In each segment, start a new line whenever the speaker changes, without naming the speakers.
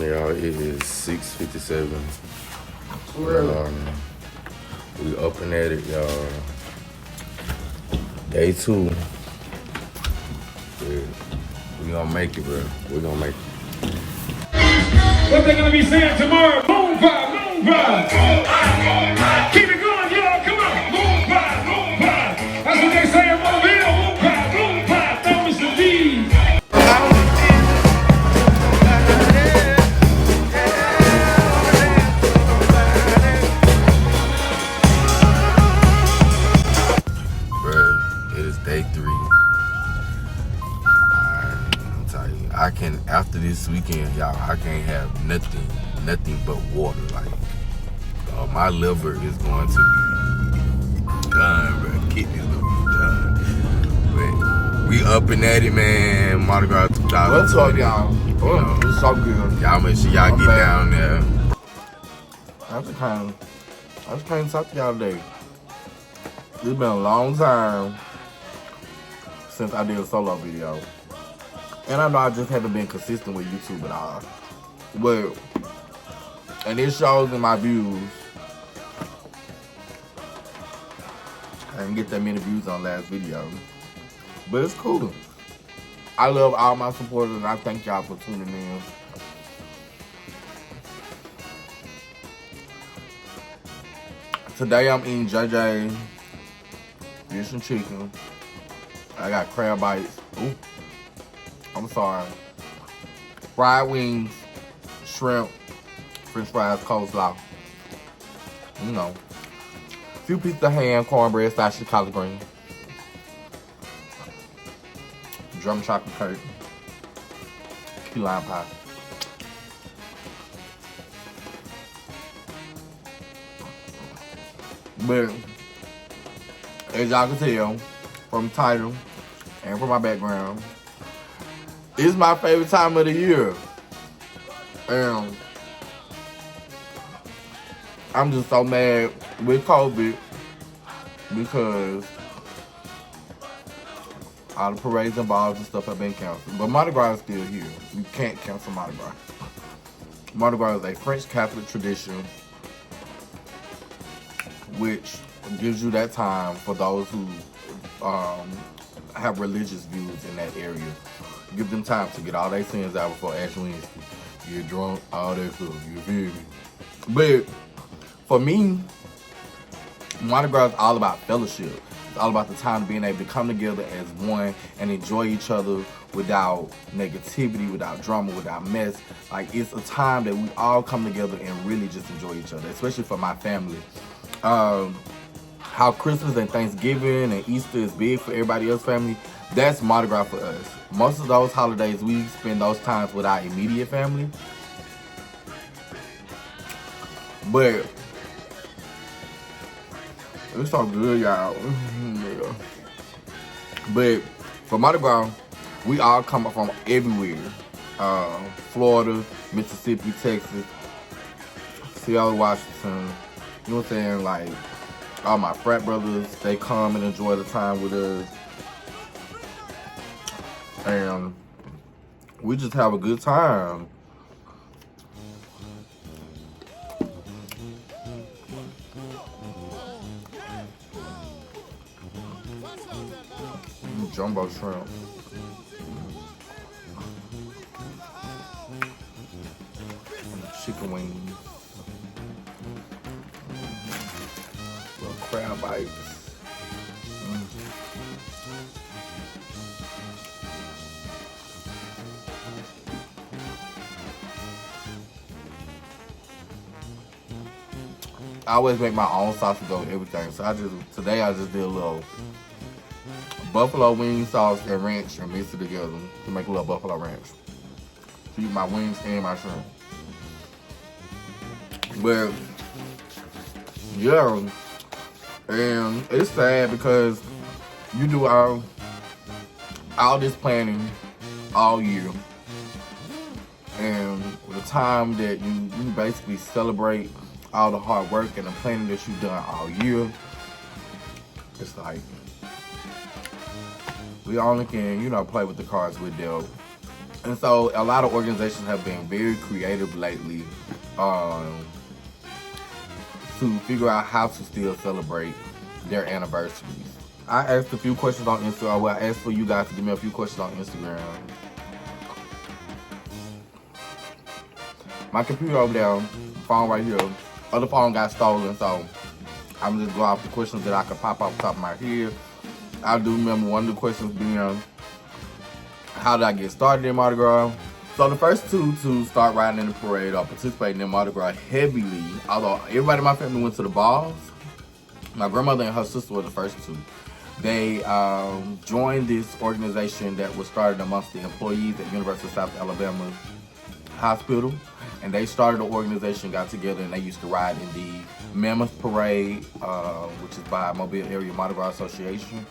morning, y'all. It is 6:57. We up and at it, y'all. Day 2. Yeah. We gonna make it, bro. We gonna make it.
What they gonna be saying tomorrow? Moon pie, moon pie. Keep it going, y'all. Come on. Moon pie, moon pie. That's what they say in Mobile. Moon pie, moon pie. Throw me some D's.
Bro, it is day 3. I'm telling you, I can, after this weekend, y'all, I can't have nothing but water. Like, my liver is going to be done, bro. Kidneys gonna be done. But we up and at it, man. Mardi Gras 2020.
What's up, y'all? It's so good.
Y'all make sure y'all get down there.
I just can't talk to y'all today. It's been a long time since I did a solo video. And I know I just haven't been consistent with YouTube at all. But, and it shows in my views. I didn't get that many views on last video. But it's cool. I love all my supporters and I thank y'all for tuning in. Today I'm eating JJ fish and chicken. I got crab bites. Ooh, I'm sorry. Fried wings, shrimp, french fries, coleslaw. You know. A few pieces of ham, cornbread, sausage, collard green. Drum chocolate cake. Key lime pie. But as y'all can tell from the title and from my background, it's my favorite time of the year. And I'm just so mad with COVID because all the parades and balls and stuff have been canceled. But Mardi Gras is still here. You can't cancel Mardi Gras. Mardi Gras is a French Catholic tradition which gives you that time for those who have religious views in that area. Give them time to get all their sins out before Ash Wednesday. Get drunk, all that stuff, you feel me? But for me, Mardi Gras is all about fellowship. It's all about the time of being able to come together as one and enjoy each other without negativity, without drama, without mess. Like, it's a time that we all come together and really just enjoy each other, especially for my family. How Christmas and Thanksgiving and Easter is big for everybody else's family, that's Mardi Gras for us. Most of those holidays, we spend those times with our immediate family. But it's so good, y'all. But for Mardi Gras, we all come from everywhere. Florida, Mississippi, Texas, Seattle, Washington. You know what I'm saying? Like, all my frat brothers, they come and enjoy the time with us. And we just have a good time. Jumbo shrimp. Chicken wings. Little crab bites. I always make my own sausage on everything. So today I just did a little buffalo wing sauce and ranch and mix it together to make a little buffalo ranch. To eat my wings and my shrimp. But yeah, and it's sad because you do all this planning all year, and the time that you basically celebrate all the hard work and the planning that you've done all year, it's like we only can, play with the cards we're dealt. And so a lot of organizations have been very creative lately to figure out how to still celebrate their anniversaries. I asked a few questions on Instagram. Well, I asked for you guys to give me a few questions on Instagram. My computer over there, phone right here, other phone got stolen, so I'm just going off the questions that I could pop off the top of my head. I do remember one of the questions being, how did I get started in Mardi Gras? So the first two to start riding in the parade or participating in Mardi Gras heavily, although everybody in my family went to the balls, my grandmother and her sister were the first two. They joined this organization that was started amongst the employees at University of South Alabama Hospital. And they started an organization, got together, and they used to ride in the Mammoth Parade, which is by Mobile Area Mardi Gras Association.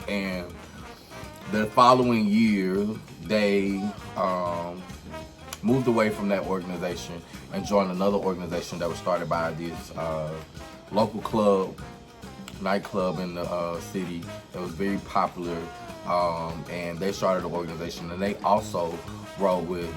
And the following year, they moved away from that organization and joined another organization that was started by this local club, nightclub in the city that was very popular. And they started an organization, and they also rode with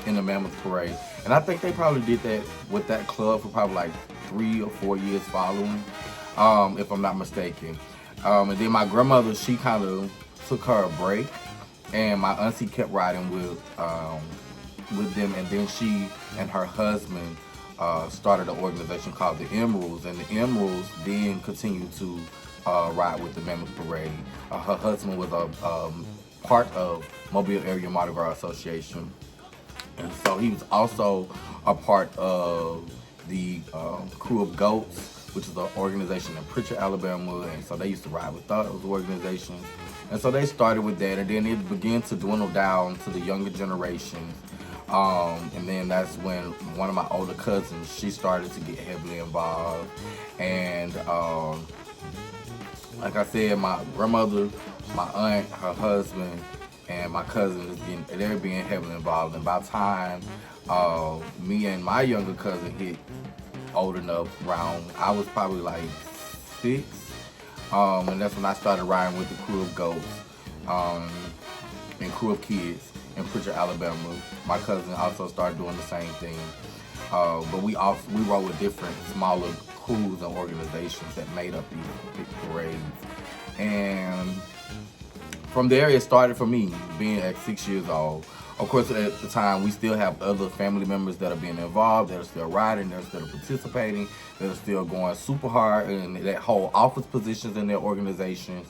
in the Mammoth Parade. And I think they probably did that with that club for probably like 3 or 4 years following, if I'm not mistaken. And then my grandmother, she kind of took her a break, and my auntie kept riding with them. And then she and her husband started an organization called the Emeralds, and the Emeralds then continued to ride with the Mammoth Parade. Her husband was a part of Mobile Area Mardi Gras Association, and so he was also a part of the Crew of Goats, which is an organization in Pritchard, Alabama, and so they used to ride with those organizations. And so they started with that, and then it began to dwindle down to the younger generations. And then that's when one of my older cousins, she started to get heavily involved. And like I said, my grandmother, my aunt, her husband, and my cousin, they're being heavily involved. And by the time me and my younger cousin hit old enough, I was probably like 6. And that's when I started riding with the Crew of Goats and Crew of Kids in Pritchard, Alabama. My cousin also started doing the same thing. But we rode with different smaller crews and organizations that made up these big parades. And from there, it started for me, being at 6 years old. Of course, at the time, we still have other family members that are being involved, that are still riding, that are still participating, that are still going super hard, and that hold office positions in their organizations.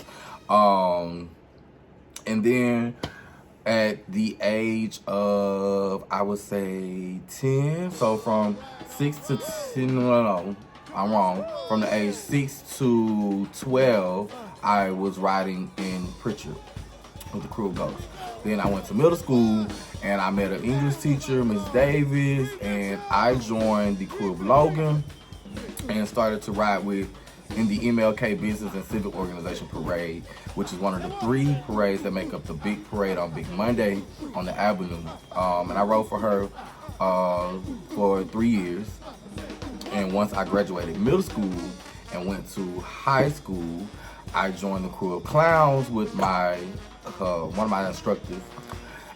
And then at the age of, I would say, 10, so from 6 to 10, no, I'm wrong. From the age 6 to 12, I was riding in Pritchard with the Crew of Goats. Then I went to middle school, and I met an English teacher, Miss Davis, and I joined the Crew of Logan and started to ride in the MLK Business and Civic Organization Parade, which is one of the 3 parades that make up the big parade on Big Monday on the Avenue. And I rode for her for 3 years. And once I graduated middle school and went to high school, I joined the Crew of Clowns with one of my instructors.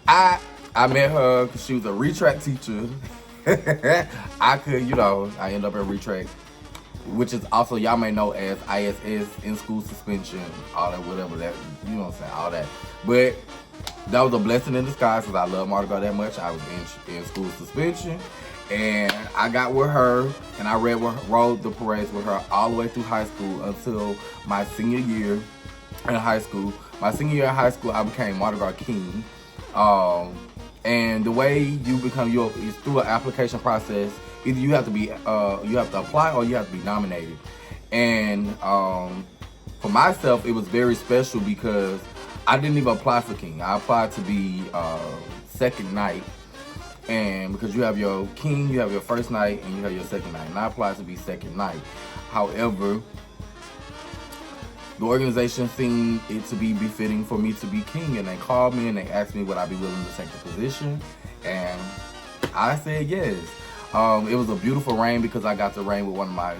I met her because she was a retrack teacher. I ended up at retrack, which is also, y'all may know as ISS, in school suspension, all that, whatever that, you know what I'm saying, all that. But that was a blessing in disguise because I love Mardi Gras that much. I was in school suspension, and I got with her, and I rode the parades with her all the way through high school until my senior year in high school. My senior year in high school, I became Mardi Gras King. And the way you become is through an application process. Either you have to apply or you have to be nominated. And for myself, it was very special because I didn't even apply for King. I applied to be second night. And because you have your King, you have your first night, and you have your second night. And I applied to be second night. However, the organization seemed it to be befitting for me to be King, and they called me and they asked me would I be willing to take the position, and I said yes. It was a beautiful rain because I got to rain with one of my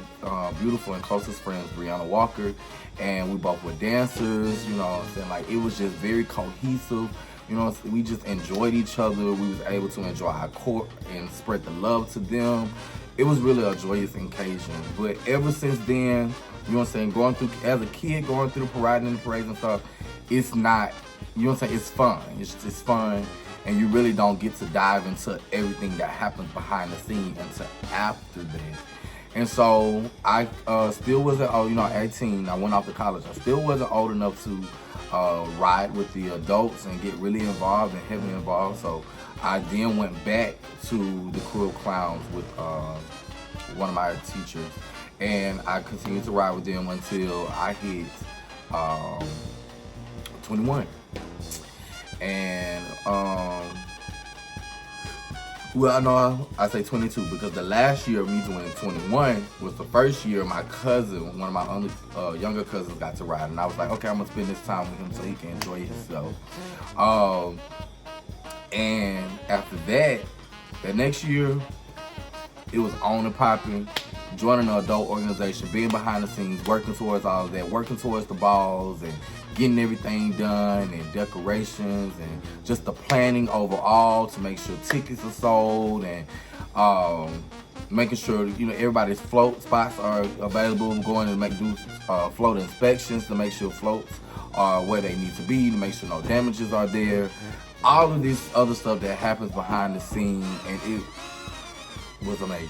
beautiful and closest friends, Brianna Walker, and we both were dancers, you know what I'm saying? Like, it was just very cohesive, you know, we just enjoyed each other. We was able to enjoy our court and spread the love to them. It was really a joyous occasion. But ever since then, you know what I'm saying, going through, as a kid, going through the parading and the parades and stuff, it's not, you know what I'm saying, it's fun. It's fun, and you really don't get to dive into everything that happens behind the scene until after that. And so I still wasn't, 18, I went off to college. I still wasn't old enough to ride with the adults and get really involved and heavily involved. So I then went back to the Crew of Clowns with one of my teachers, and I continued to ride with them until I hit 21. And well, no, I say 22 because the last year of me doing 21 was the first year my cousin, one of my other younger cousins, got to ride, and I was like, okay, I'm gonna spend this time with him so he can enjoy himself. And after that next year, it was on and popping, joining an adult organization, being behind the scenes, working towards all of that, working towards the balls and getting everything done and decorations and just the planning overall to make sure tickets are sold and making sure, you know, everybody's float spots are available, going to do float inspections to make sure floats are where they need to be, to make sure no damages are there. All of this other stuff that happens behind the scene, and it was amazing.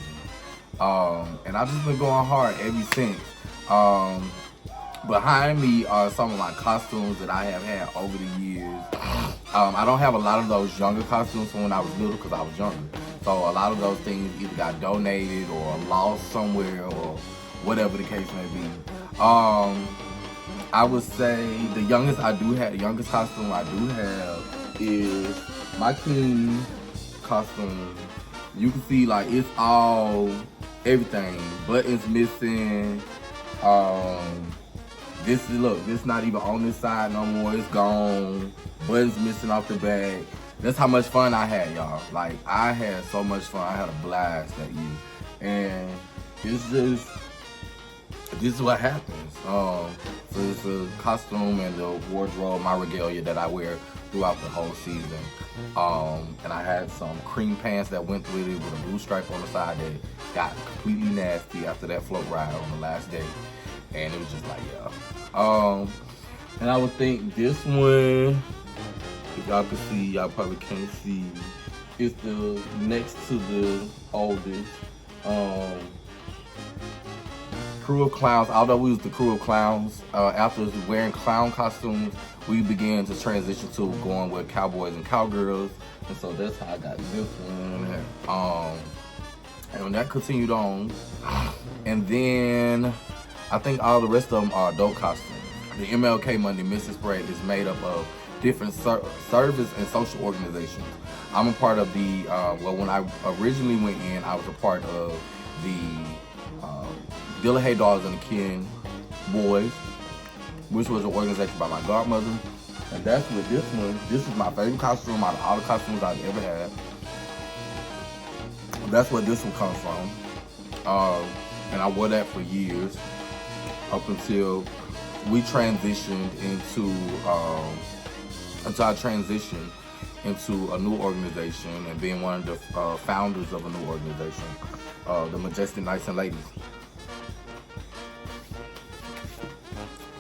And I've just been going hard ever since. Behind me are some of my costumes that I have had over the years. I don't have a lot of those younger costumes from when I was little because I was younger. So a lot of those things either got donated or lost somewhere or whatever the case may be. I would say the youngest costume I do have is my King costume. You can see, like, it's all, everything. Buttons missing. This is not even on this side no more. It's gone. Buttons missing off the back. That's how much fun I had, y'all. Like, I had so much fun. I had a blast that year. And it's just, this is what happens. So it's a costume and the wardrobe, my regalia that I wear throughout the whole season. And I had some cream pants that went with it with a blue stripe on the side that got completely nasty after that float ride on the last day. And it was just like, yeah. And I would think this one, if y'all can see, y'all probably can't see, is the next to the oldest. Crew of Clowns, although we was the Crew of Clowns, after wearing clown costumes, we began to transition to going with cowboys and cowgirls. And so that's how I got this one. And that continued on. And then I think all the rest of them are adult costumes. The MLK Monday Mrs. Parade is made up of different service and social organizations. I'm a part of the, when I originally went in, I was a part of the Dillahay Dogs and the Ken Boys, which was an organization by my godmother. And that's what this one, this is my favorite costume out of all the costumes I've ever had. That's where this one comes from. And I wore that for years, up until we transitioned into, until I transitioned into a new organization and being one of the founders of a new organization, the Majestic Knights and Ladies.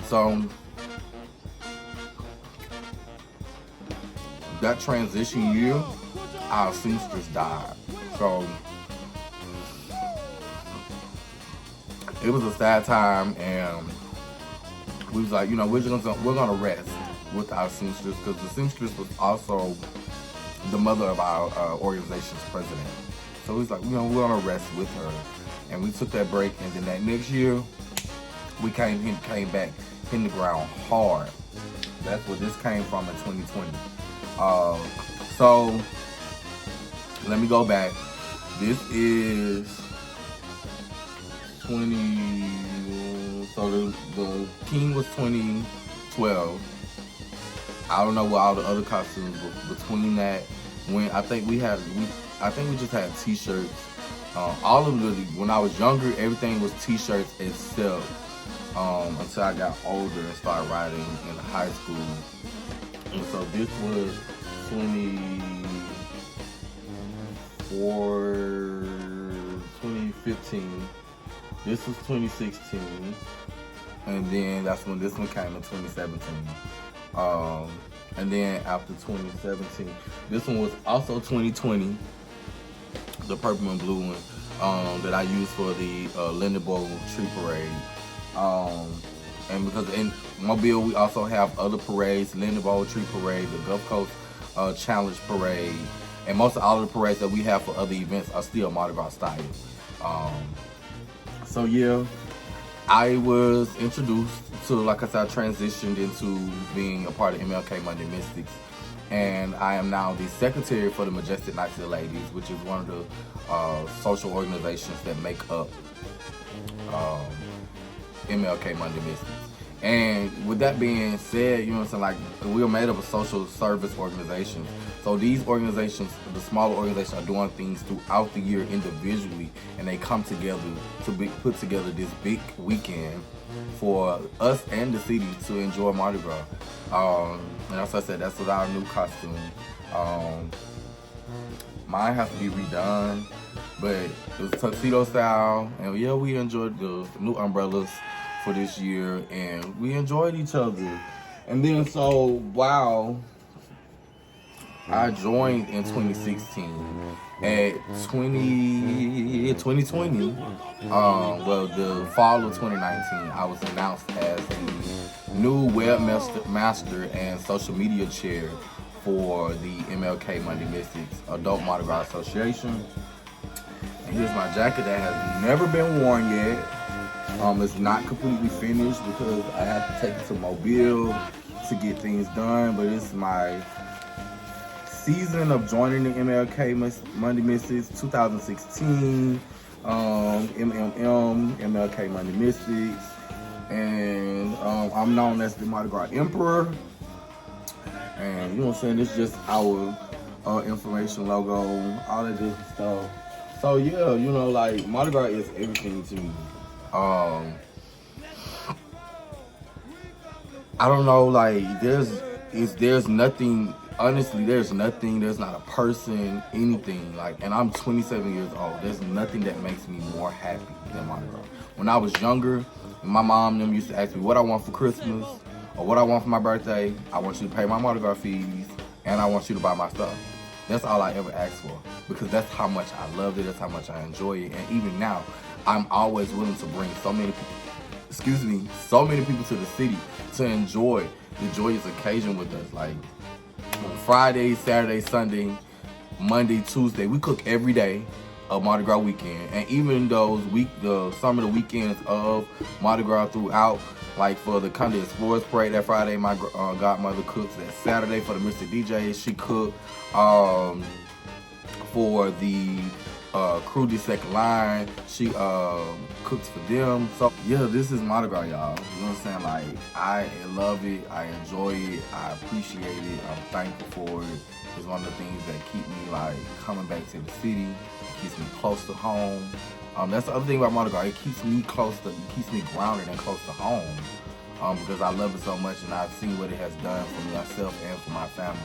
So that transition year, our seamstress died. So it was a sad time, and we was like, you know, we're gonna rest with our seamstress, because the seamstress was also the mother of our organization's president. So we was like, you know, we're gonna rest with her, and we took that break. And then that next year, we came back, hitting the ground hard. That's where this came from in 2020. So let me go back. This is 20. So the King was 2012. I don't know what all the other costumes were between that. When I think we just had T-shirts All of the, when I was younger, everything was t-shirts except until I got older and started riding in high school. And so this was 2015. This was 2016. And then that's when this one came in 2017. And then after 2017, this one was also 2020, the purple and blue one that I used for the Lindenbow Tree Parade. And because in Mobile we also have other parades, Lindenbow Tree Parade, the Gulf Coast Challenge Parade, and most of all of the parades that we have for other events are still Mardi Gras style. So yeah, I was introduced to, like I said, I transitioned into being a part of MLK Monday Mystics, and I am now the secretary for the Majestic Knights of the Ladies, which is one of the social organizations that make up MLK Monday Mystics. And with that being said, you know what I'm saying, like, we are made up of social service organizations. So these organizations, the smaller organizations, are doing things throughout the year individually, and they come together to put together this big weekend for us and the city to enjoy Mardi Gras. And as I said, that's with our new costume. Mine has to be redone, but it was tuxedo style, and yeah, we enjoyed the new umbrellas for this year, and we enjoyed each other. And then so, wow, I joined in 2016. At 2020, well, the fall of 2019, I was announced as the new webmaster and social media chair for the MLK Monday Mystics Adult Mardi Gras Association. And here's my jacket that has never been worn yet. It's not completely finished because I have to take it to Mobile to get things done, but it's my season of joining the MLK Monday Mystics 2016, MLK Monday Mystics, and I'm known as the Mardi Gras Emperor. And you know what I'm saying, it's just our information logo, all that different stuff. So yeah, you know, like, Mardi Gras is everything to me. I don't know, like, there's nothing, honestly, there's nothing, there's not a person, anything, like, and I'm 27 years old, there's nothing that makes me more happy than Mardi Gras. When I was younger, my mom and them used to ask me what I want for Christmas or what I want for my birthday. I want you to pay my Mardi Gras fees, and I want you to buy my stuff. That's all I ever asked for, because that's how much I loved it, that's how much I enjoy it. And even now, I'm always willing to bring so many people to the city to enjoy the joyous occasion with us. Like, Friday, Saturday, Sunday, Monday, Tuesday, we cook every day of Mardi Gras weekend. And even some of the weekends of Mardi Gras throughout, like for the Conde Explorers Parade that Friday, my godmother cooks. That Saturday for the Mr. DJs, she cooked. For the crew de second line, she cooks for them. So yeah, this is Mardi Gras, y'all. You know what I'm saying? Like, I love it, I enjoy it, I appreciate it, I'm thankful for it. It's one of the things that keep me, like, coming back to the city. It keeps me close to home. That's the other thing about Mardi Gras. It keeps me grounded and close to home. Because I love it so much, and I've seen what it has done for myself and for my family.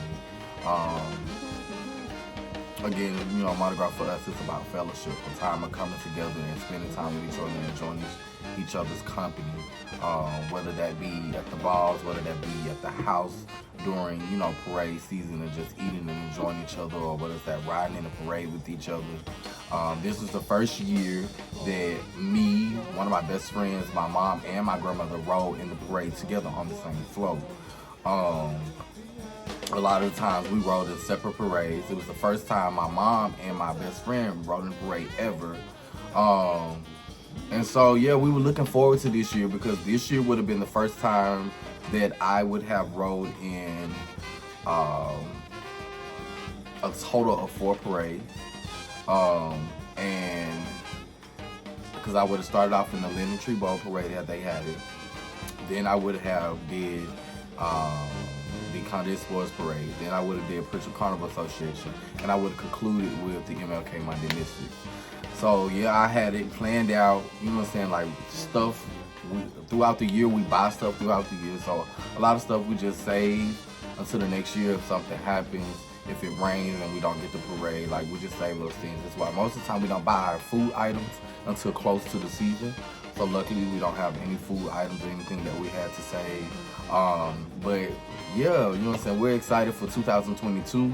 Again, you know, Mardi Gras for us is about fellowship, a time of coming together and spending time with each other and enjoying each other's company. Whether that be at the balls, whether that be at the house during, you know, parade season, and just eating and enjoying each other, or whether it's that riding in the parade with each other. This is the first year that me, one of my best friends, my mom, and my grandmother rode in the parade together on the same float. A lot of the times we rode in separate parades. It was the first time my mom and my best friend rode in a parade ever. And so, yeah, we were looking forward to this year, because this year would have been the first time that I would have rode in a total of 4 parades. And because I would have started off in the Linden Tree Bowl parade that they had it. Then I would have did the Conde Explorers Parade. Then I would have did Pritchard Carnival Association, and I would have concluded with the MLK Monday Mystics. So yeah, I had it planned out, you know what I'm saying, like stuff throughout the year. We buy stuff throughout the year, so a lot of stuff we just save until the next year if something happens. If it rains and we don't get the parade, like we just save those things. That's why most of the time we don't buy our food items until close to the season. So luckily we don't have any food items or anything that we had to save. But yeah, you know what I'm saying, we're excited for 2022,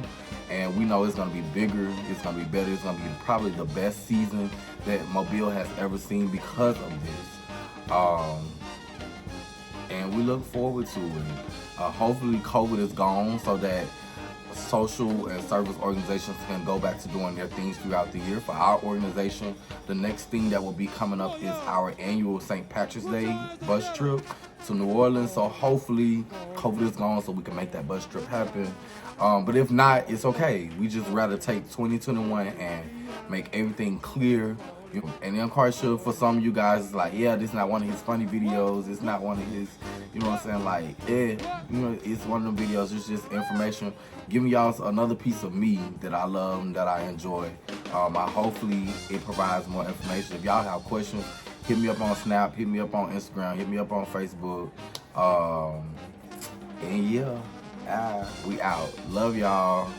and we know it's gonna be bigger, it's gonna be better, it's gonna be probably the best season that Mobile has ever seen because of this. And we look forward to it. Hopefully COVID is gone so that social and service organizations can go back to doing their things throughout the year. For our organization, the next thing that will be coming up is our annual St. Patrick's Day bus trip to New Orleans. So hopefully COVID is gone so we can make that bus trip happen. But if not, it's okay. We just rather take 2021 and make everything clear. And then quite sure for some of you guys, it's like, yeah, this is not one of his funny videos. It's not one of his, you know what I'm saying? Like, yeah, you know, it's one of them videos. It's just information, giving y'all another piece of me that I love and that I enjoy. Hopefully it provides more information. If y'all have questions, hit me up on Snap, hit me up on Instagram, hit me up on Facebook. And yeah, we out. Love y'all.